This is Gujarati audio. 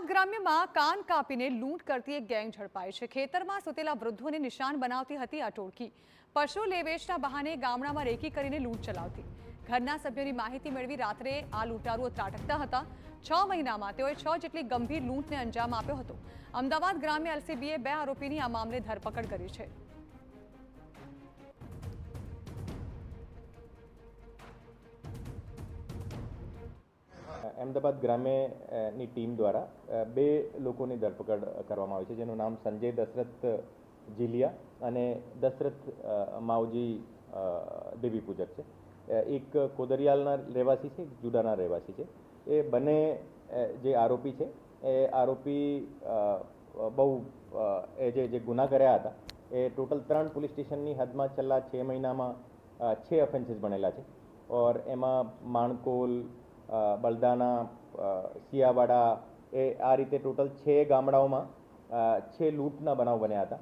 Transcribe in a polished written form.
અમદાવાદ ગ્રામ્યમાં કાન કાપીને લૂંટ કરતી એક ગેંગ ઝડપાઈ છે। ખેતરમાં સૂતેલા વૃદ્ધોને નિશાન બનાવતી હતી આ ટોળકી। પશુ લેવેચના બહાને ગામડામાં રેકી કરીને લૂંટ ચલાવતી। ઘરના સભ્યોની માહિતી મેળવી રાત્રે આ લૂંટારુઓ ત્રાટકતા હતા। 6 મહિનામાં તેઓએ 6 જેટલી ગંભીર લૂંટને અંજામ આપ્યો હતો। અમદાવાદ ગ્રામ્ય એલસીબીએ 2 આરોપીની આ મામલે ધરપકડ કરી છે। अहमदाबाद ग्राम्यની ટીમ દ્વારા 2 લોકોની ધરપકડ કરવામાં આવી છે, જેનું નામ સંજય દશરથ જીલિયા અને દશરથ માવજી દેવી પૂજક છે। એક કોદરિયાલના રહેવાસી છે, એક જુડાના રહેવાસી છે। એ બંને જે આરોપી છે એ આરોપી બહુ જે ગુના કર્યા હતા એ ટોટલ 3 પોલીસ સ્ટેશનની હદમાં છેલ્લા 6 મહિનામાં 6 ઓફેન્સીસ બનેલા છે। ઓર એમાં માણકોલ, બલદાના, સિયાવાડા એ આ રીતે ટોટલ 6 ગામડાઓમાં 6 લૂંટના બનાવ બન્યા હતા।